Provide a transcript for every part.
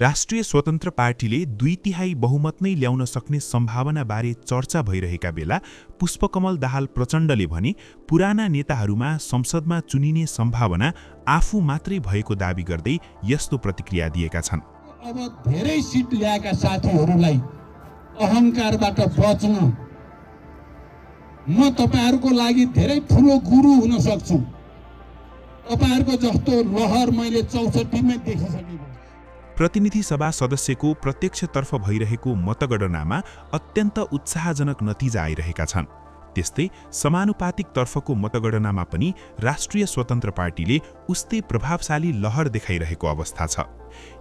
राष्ट्रिय स्वतन्त्र पार्टीले 2/3 बहुमत नै ल्याउन सक्ने सम्भावनाबारे चर्चा भइरहेका बेला पुष्पकमल दाहाल प्रचण्डले भने पुराना नेताहरूमा संसदमा चुनिने सम्भावना आफू मात्रै भएको दाबी गर्दै यस्तो प्रतिक्रिया दिएका छन्। अब धेरै सिट ल्याएका साथीहरूलाई अहंकारबाट बच्न म तपाईहरुको लागि धेरै ठूलो गुरु हुन सक्छु। तपाईहरुको जस्तो लहर मैले 64 मै देखिसकेको। प्रतिनिधि सभा सदस्यको प्रत्यक्षतर्फ भइरहेको मतगणनामा अत्यन्त उत्साहजनक नतिजा आइरहेका छन्। त्यस्तै समानुपातिक तर्फको मतगणनामा पनि राष्ट्रिय स्वतन्त्र पार्टीले उस्तै प्रभावशाली लहर देखाइरहेको अवस्था छ।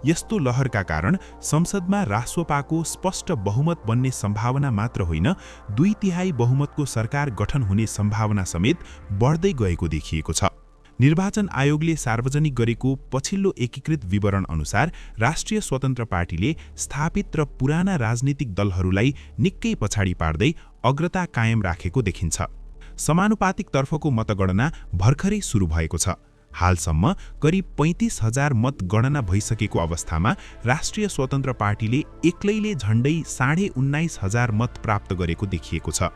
यस्तो लहरका कारण संसदमा रासोपाको स्पष्ट बहुमत बन्ने सम्भावना मात्र होइन, 2/3 बहुमतको सरकार गठन हुने सम्भावना समेत बढ्दै गएको देखिएको छ। निर्वाचन आयोगले सार्वजनिक गरेको पछिल्लो एकीकृत विवरण अनुसार राष्ट्रिय स्वतन्त्र पार्टीले स्थापित र पुराना राजनीतिक दलहरूलाई निकै पछाडि पार्दै अग्रता कायम राखेको देखिन्छ। समानुपातिक तर्फको मतगणना भर्खरै सुरु भएको छ। हालसम्म करिब 35,000 मत गणना भइसकेको अवस्थामा राष्ट्रिय स्वतन्त्र पार्टीले एक्लैले झण्डै 19,500 मत प्राप्त गरेको देखिएको छ।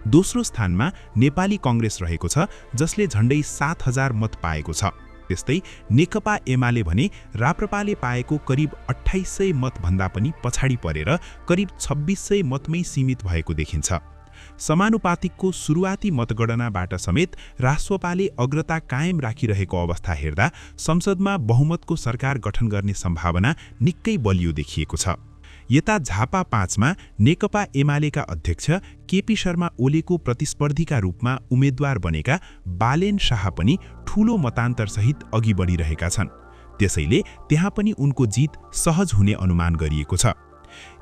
दोस्रो स्थानमा नेपाली कांग्रेस रहेको छ, जसले झण्डै 7,000 मत पाएको छ। त्यस्तै नेकपा एमाले भने राप्रपाले पाएको करिब 2800 मत भन्दा पनि पछाडि परेर करिब 2600 मतमै सीमित भएको देखिन्छ। समानुपातिकको सुरुवाती मतगणनाबाट समेत रासोपाले अग्रता कायम राखिरहेको अवस्था हेर्दा संसदमा बहुमतको सरकार गठन गर्ने सम्भावना निकै बलियो देखिएको छ। यता झापा 5 मा नेकपा एमालेका अध्यक्ष केपी शर्मा ओलीको प्रतिस्पर्धीका रूपमा उम्मेद्वार बनेका बालेन शाह पनि ठूलो मतान्तरसहित अघि बढिरहेका छन्। त्यसैले त्यहाँ पनि उनको जित सहज हुने अनुमान गरिएको छ।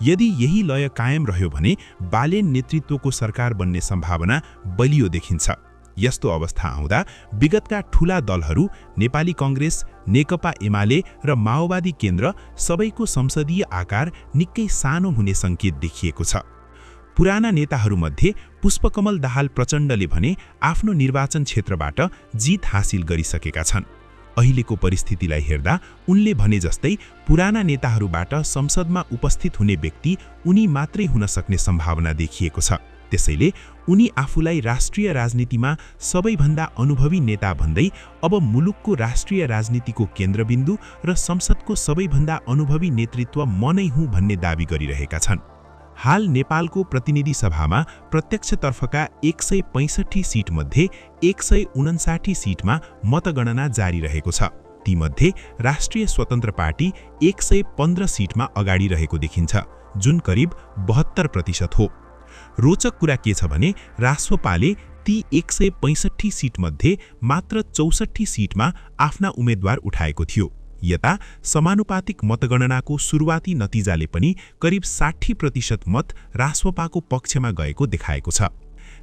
यदि यही लय कायम रह्यो भने बालेन नेतृत्वको सरकार बन्ने सम्भावना बलियो देखिन्छ। यस्तो अवस्था आउँदा विगतका ठूला दलहरू नेपाली कांग्रेस, नेकपा एमाले र माओवादी केन्द्र सबैको संसदीय आकार निकै सानो हुने संकेत देखिएको छ। पुराना नेताहरूमध्ये पुष्पकमल दाहाल प्रचण्डले भने आफ्नो निर्वाचन क्षेत्रबाट जित हासिल गरिसकेका छन्। अहिलेको परिस्थितिलाई हेर्दा उनले भने जस्तै पुराना नेताहरूबाट संसदमा उपस्थित हुने व्यक्ति उनी मात्रै हुन सक्ने सम्भावना देखिएको छ। त्यसैले उनी आफूलाई राष्ट्रिय राजनीतिमा सबैभन्दा अनुभवी नेता भन्दै अब मुलुकको राष्ट्रिय राजनीतिको केन्द्रबिन्दु र संसदको सबैभन्दा अनुभवी नेतृत्व म नै हुँ भन्ने दाबी गरिरहेका छन्। हाल नेपालको प्रतिनिधि सभामा प्रत्यक्षतर्फका 165 सीट मध्ये 159 सीटमा मतगणना जारी रहेको छ। तीमध्ये राष्ट्रिय स्वतन्त्र पार्टी 115 सीटमा अगाडि रहेको देखिन्छ, जुन करिब 72% हो। रोचक कुरा के छ भने रासोपाले ती 165 सीटमध्ये मात्र 64 सीटमा आफ्ना उम्मेद्वार उठाएको थियो। यता समानुपातिक मतगणनाको सुरुवाती नतिजाले पनि करिब 60% मत रासोपाको पक्षमा गएको देखाएको छ।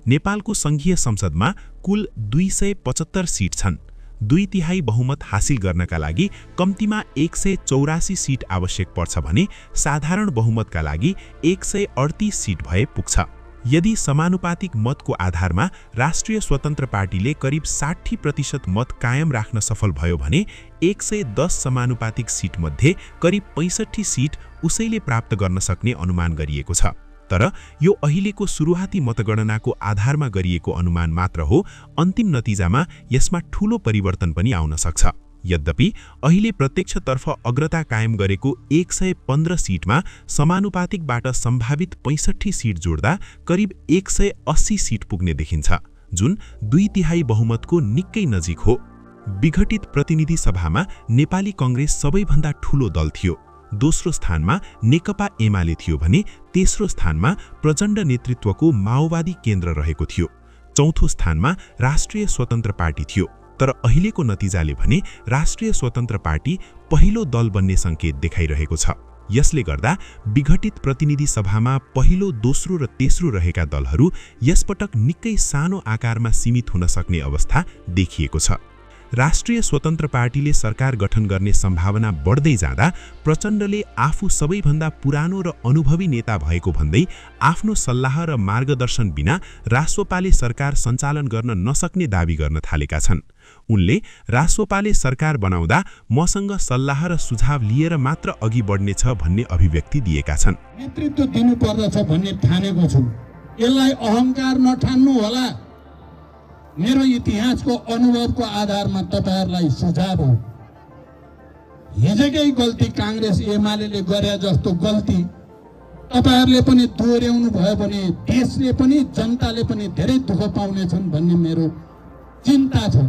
नेपालको संघीय संसदमा कुल 275 सीट छन्। 2/3 बहुमत हासिल गर्नका लागि कम्तीमा 184 सीट आवश्यक पर्छ भने साधारण बहुमतका लागि 138 सीट भए पुग्छ। यदि समानुपातिक मतको आधारमा राष्ट्रिय स्वतन्त्र पार्टीले करिब 60% मत कायम राख्न सफल भयो भने 110 समानुपातिक सीट मध्ये करिब 65 सीट उसैले प्राप्त गर्न सक्ने अनुमान गरिएको छ। तर यो अहिलेको सुरुवाती मतगणनाको आधारमा गरिएको अनुमान मात्र हो। अन्तिम नतिजामा यसमा ठूलो परिवर्तन पनि आउन सक्छ। यद्यपि अहिले प्रत्यक्षतर्फ अग्रता कायम गरेको 115 सीटमा समानुपातिकबाट सम्भावित 65 सीट जोड्दा करिब 180 सीट पुग्ने देखिन्छ, जुन 2/3 बहुमतको निकै नजिक हो। विघटित प्रतिनिधि सभामा नेपाली कांग्रेस सबैभन्दा ठूलो दल थियो। दोस्रो स्थानमा नेकपा एमाले थियो भने तेस्रो स्थानमा प्रचण्ड नेतृत्वको माओवादी केन्द्र रहेको थियो। चौथो स्थानमा राष्ट्रिय स्वतन्त्र पार्टी थियो। तर अहिलेको नतिजाले भने राष्ट्रिय स्वतन्त्र पार्टी पहिलो दल बन्ने संकेत देखाइरहेको छ। यसले गर्दा विघटित प्रतिनिधि सभामा पहिलो, दोस्रो र तेस्रो रहेका दलहरू यसपटक निकै सानो आकारमा सीमित हुन सक्ने अवस्था देखिएको छ। राष्ट्रिय स्वतन्त्र पार्टीले सरकार गठन गर्ने सम्भावना बढ्दै जाँदा प्रचण्डले आफू सबैभन्दा पुरानो र अनुभवी नेता भएको भन्दै आफ्नो सल्लाह र मार्गदर्शन बिना रासोपाले सरकार सञ्चालन गर्न नसक्ने दावी गर्न थालेका छन्। उनले रासोपाले सरकार बनाउँदा मसँग सल्लाह र सुझाव लिएर मात्र अघि बढ्नेछ भन्ने अभिव्यक्ति दिएका छन्। नेतृत्व दिनुपर्दछ भन्ने ठानेको छु। यसलाई अहंकार नठान्नु होला। मेरो इतिहासको अनुभवको आधारमा तपाईहरुलाई सुझाव हो, हिजोकै गल्ती कांग्रेस एमाले गरे जस्तो गल्ती तपाईहरुले पनि दोहोर्याउनु भयो भने देशले पनि जनताले पनि धेरै दुःख पाउनेछन् भन्ने मेरो चिन्ता छ।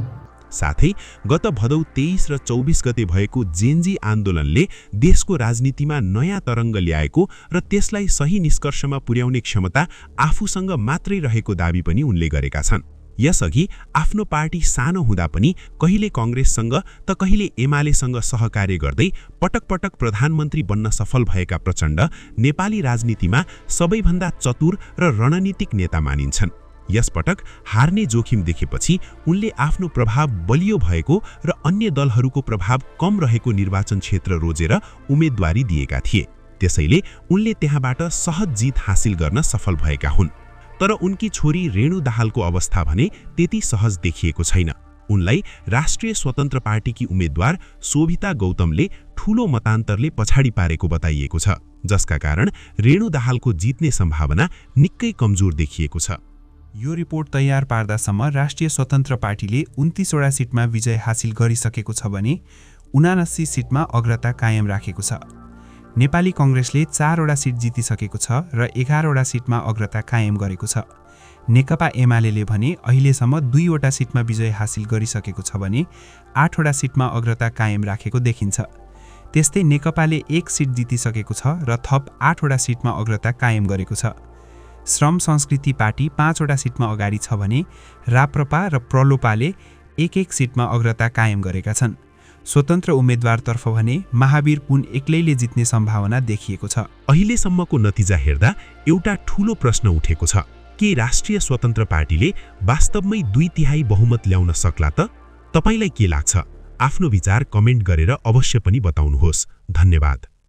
साथै गत भदौ 23 र 24 गते भएको जेनजी आन्दोलनले देशको राजनीतिमा नयाँ तरङ्ग ल्याएको र त्यसलाई सही निष्कर्षमा पुर्याउने क्षमता आफूसँग मात्रै रहेको दावी पनि उनले गरेका छन्। यसअघि आफ्नो पार्टी सानो हुँदा पनि कहिले कांग्रेससँग त कहिले एमालेसँग सहकार्य गर्दै पटक पटक प्रधानमन्त्री बन्न सफल भएका प्रचण्ड नेपाली राजनीतिमा सबैभन्दा चतुर र रणनीतिक नेता मानिन्छन्। यसपटक हार्ने जोखिम देखेपछि उनले आफ्नो प्रभाव बलियो भएको र अन्य दलहरूको प्रभाव कम रहेको निर्वाचन क्षेत्र रोजेर उम्मेदवारी दिएका थिए। त्यसैले उनले त्यहाँबाट सहज जित हासिल गर्न सफल भएका हुन्। तर उनकी छोरी रेणु दाहालको अवस्था भने त्यति सहज देखिएको छैन। उनलाई राष्ट्रिय स्वतन्त्र पार्टीकी उम्मेदवार शोभिता गौतमले ठूलो मतान्तरले पछाडि पारेको बताइएको छ, जसका कारण रेणु दाहालको जित्ने सम्भावना निकै कमजोर देखिएको छ। यो रिपोर्ट तयार पार्दासम्म राष्ट्रिय स्वतन्त्र पार्टीले 29 वटा सिटमा विजय हासिल गरिसकेको छ भने 79 सिटमा अग्रता कायम राखेको छ। नेपाली कांग्रेसले 4 वटा सिट जितिसकेको छ र 11 वटा सिटमा अग्रता कायम गरेको छ। नेकपा एमालेले भने अहिलेसम्म 2 वटा सिटमा विजय हासिल गरिसकेको छ भने 8 वटा सिटमा अग्रता कायम राखेको देखिन्छ। त्यस्तै नेकपाले 1 सिट जितिसकेको छ र थप 8 वटा सिटमा अग्रता कायम गरेको छ। श्रम संस्कृति पार्टी 5 वटा सिटमा अगाडि छ भने राप्रपा र प्रलोपाले 1-1 सिटमा अग्रता कायम गरेका छन्। स्वतन्त्र उम्मेदवारतर्फ भने महावीर पुन एक्लैले जित्ने सम्भावना देखिएको छ। अहिलेसम्मको नतिजा हेर्दा एउटा ठूलो प्रश्न उठेको छ, के राष्ट्रिय स्वतन्त्र पार्टीले वास्तवमै 2/3 बहुमत ल्याउन सक्ला त? तपाईलाई के लाग्छ? आफ्नो विचार कमेन्ट गरेर अवश्य पनि बताउनुहोस्। धन्यवाद।